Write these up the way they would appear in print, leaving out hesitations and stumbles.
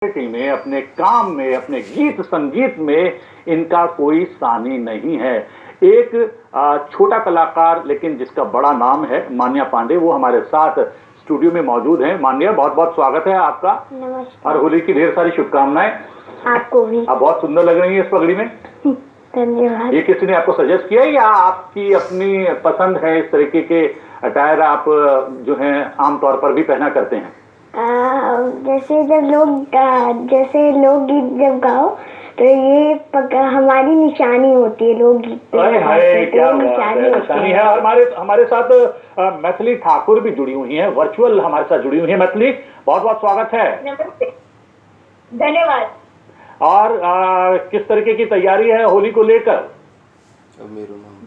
में, अपने काम में, अपने गीत संगीत में इनका कोई सानी नहीं है। एक छोटा कलाकार लेकिन जिसका बड़ा नाम है, मान्या पांडे, वो हमारे साथ स्टूडियो में मौजूद हैं। मान्या, बहुत बहुत स्वागत है आपका। नमस्कार। और होली की ढेर सारी शुभकामनाएं। आपको भी। आप बहुत सुंदर लग रही हैं इस पगड़ी में। धन्यवाद। ये किसी ने आपको सजेस्ट किया या आपकी अपनी पसंद है? इस तरीके के अटायर आप जो है आमतौर पर भी पहना करते हैं? जैसे लोकगीत जब गाओ तो ये हमारी निशानी होती है। लोकगीत क्या निशानी है। हमारे साथ मैथिली ठाकुर भी जुड़ी हुई हैं, वर्चुअल हमारे साथ जुड़ी हुई हैं। मैथिली, बहुत बहुत स्वागत है। नमस्ते, धन्यवाद। और किस तरीके की तैयारी है होली को लेकर?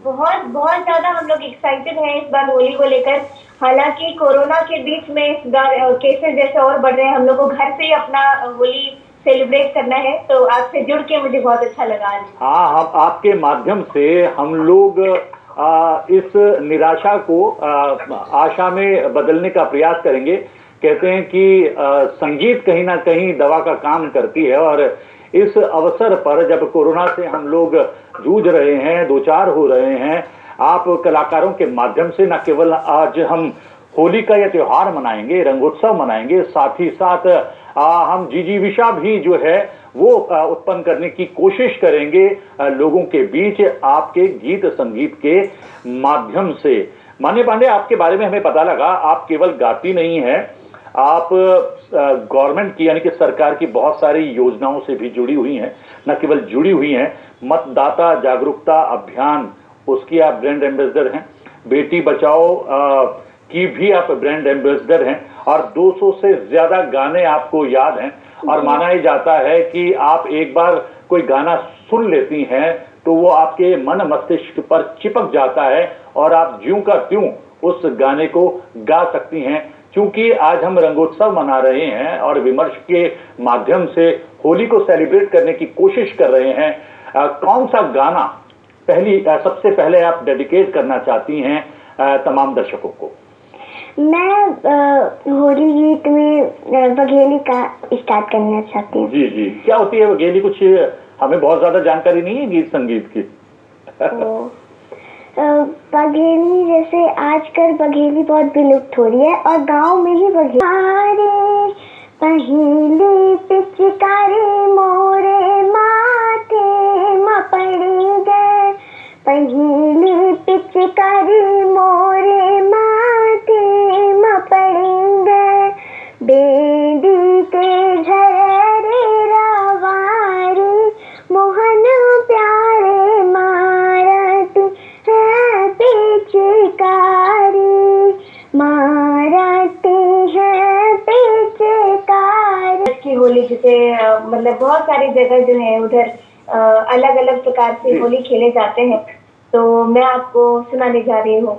बहुत बहुत ज्यादा हम लोग एक्साइटेड हैं इस बार होली को लेकर। हालांकि कोरोना के बीच में इस बार केसेस जैसे और बढ़ रहे हैं, हम लोग को घर से ही अपना होली सेलिब्रेट करना है, तो आपसे जुड़ के मुझे बहुत अच्छा लगा। हाँ, हम आपके माध्यम से हम लोग इस निराशा को आशा में बदलने का प्रयास करेंगे। कहते हैं कि संगीत कहीं ना कहीं दवा का काम करती है, और इस अवसर पर जब कोरोना से हम लोग जूझ रहे हैं, दो चार हो रहे हैं, आप कलाकारों के माध्यम से न केवल आज हम होली का यह त्योहार मनाएंगे, रंगोत्सव मनाएंगे, साथ ही साथ हम जिजीविषा भी जो है वो उत्पन्न करने की कोशिश करेंगे लोगों के बीच आपके गीत संगीत के माध्यम से। मान्य पांडे, आपके बारे में हमें पता लगा आप केवल गाती नहीं है, आप गवर्नमेंट की यानी कि सरकार की बहुत सारी योजनाओं से भी जुड़ी हुई हैं। न केवल जुड़ी हुई हैं, मतदाता जागरूकता अभियान उसकी आप ब्रांड एम्बेसडर हैं, बेटी बचाओ की भी आप ब्रांड एम्बेसडर हैं, और 200 से ज्यादा गाने आपको याद हैं। और माना ही जाता है कि आप एक बार कोई गाना सुन लेती हैं तो वो आपके मन मस्तिष्क पर चिपक जाता है और आप ज्यों का त्यों उस गाने को गा सकती हैं। क्योंकि आज हम रंगोत्सव मना रहे हैं और विमर्श के माध्यम से होली को सेलिब्रेट करने की कोशिश कर रहे हैं, कौन सा गाना सबसे पहले आप डेडिकेट करना चाहती हैं तमाम दर्शकों को? मैं होली गीत में बघेली का स्टार्ट करना चाहती हूँ। जी जी, क्या होती है बघेली? कुछ हमें बहुत ज्यादा जानकारी नहीं है गीत संगीत की। बघेली, जैसे आजकल बघेली बहुत विलुप्त हो रही है और गांव में ही बघेली पहली पिचकारी मोरे माथे मा पड़ी गए, पहली पिचकारी मोरे माथे मा पड़ी गए, बेदी के घर रे रावारी मोहन प्यारे मारत है पिचकारी, मारती है पिचकारी। की होली जिसे मतलब बहुत सारी जगह जो है उधर अलग अलग प्रकार से होली खेले जाते हैं, तो मैं आपको सुनाने जा रही हूँ।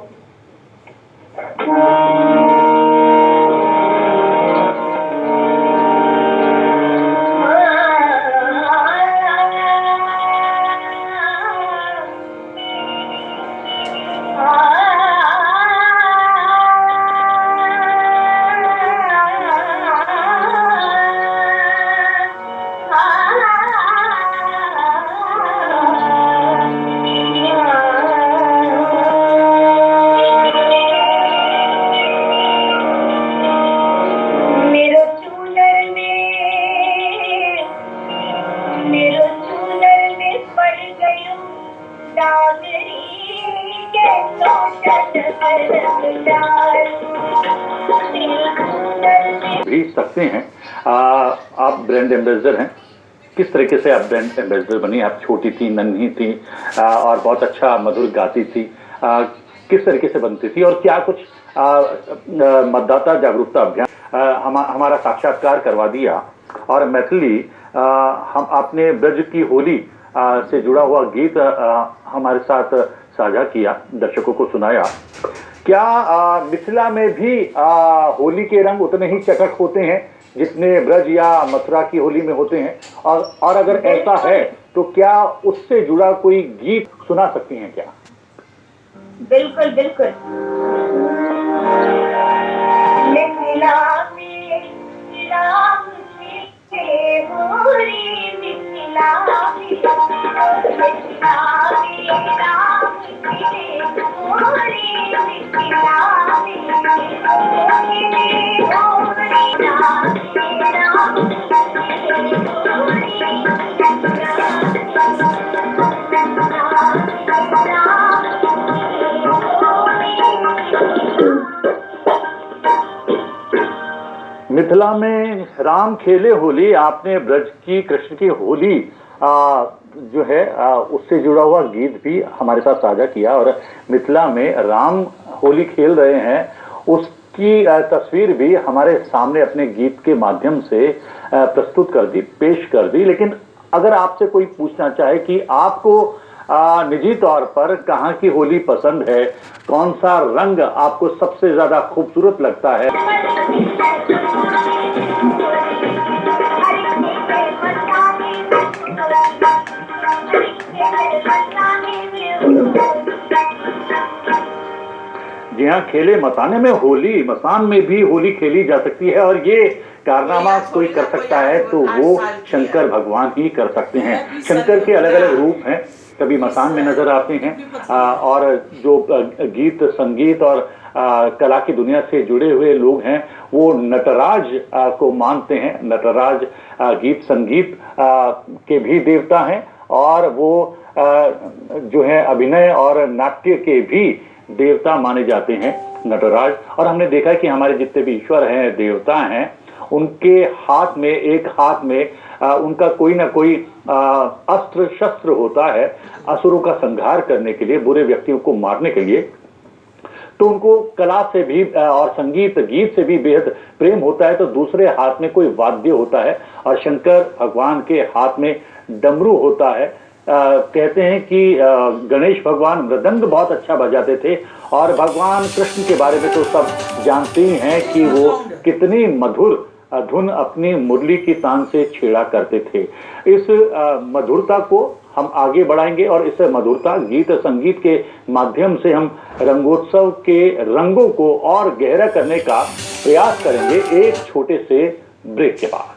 भेज सकते हैं। आप ब्रांड एम्बेसडर हैं, किस तरीके से आप ब्रांड एम्बेसडर बनी? आप छोटी थी, नन्ही थी, और बहुत अच्छा मधुर गाती थी, किस तरीके से बनती थी? और क्या कुछ मतदाता जागरूकता अभियान हमारा साक्षात्कार करवा दिया, और मैथिली हम आपने ब्रज की होली से जुड़ा हुआ गीत हमारे साथ साझा किया, दर्शकों को सुनाया। क्या मिथिला में भी होली के रंग उतने ही चटक होते हैं जितने ब्रज या मथुरा की होली में होते हैं? और अगर ऐसा है तो क्या उससे जुड़ा कोई गीत सुना सकती हैं क्या? बिल्कुल बिल्कुल। मिथिला में राम जी के मिथिला में राम खेले होली, आपने ब्रज की कृष्ण की होली जो है उससे जुड़ा हुआ गीत भी हमारे साथ साझा किया। और मिथिला में राम होली खेल रहे हैं उसकी तस्वीर भी हमारे सामने अपने गीत के माध्यम से प्रस्तुत कर दी, पेश कर दी। लेकिन अगर आपसे कोई पूछना चाहे कि आपको निजी तौर पर कहाँ की होली पसंद है, कौन सा रंग आपको सबसे ज्यादा खूबसूरत लगता है, जी हाँ, खेले मसाने में होली, मसान में भी होली खेली जा सकती है। और ये कारनामा कोई कर सकता है तो वो शंकर भगवान ही कर सकते हैं। शंकर के अलग अलग रूप हैं, कभी मसान में नजर आते हैं और जो गीत संगीत और कला की दुनिया से जुड़े हुए लोग हैं वो नटराज को मानते हैं। नटराज गीत संगीत के भी देवता हैं और वो जो है अभिनय और नाट्य के भी देवता माने जाते हैं नटराज। और हमने देखा कि हमारे जितने भी ईश्वर हैं, देवता हैं, उनके हाथ में, एक हाथ में उनका कोई ना कोई अस्त्र शस्त्र होता है असुरों का संहार करने के लिए, बुरे व्यक्तियों को मारने के लिए। तो उनको कला से भी और संगीत गीत से भी बेहद प्रेम होता है। तो दूसरे हाथ में कोई वाद्य होता है और शंकर भगवान के हाथ में डमरू होता है। कहते हैं कि गणेश भगवान मृदंग बहुत अच्छा बजाते थे और भगवान कृष्ण के बारे में तो सब जानते ही हैं कि वो कितनी मधुर धुन अपनी मुरली की तान से छेड़ा करते थे। इस मधुरता को हम आगे बढ़ाएंगे और इस मधुरता गीत संगीत के माध्यम से हम रंगोत्सव के रंगों को और गहरा करने का प्रयास करेंगे एक छोटे से ब्रेक के बाद।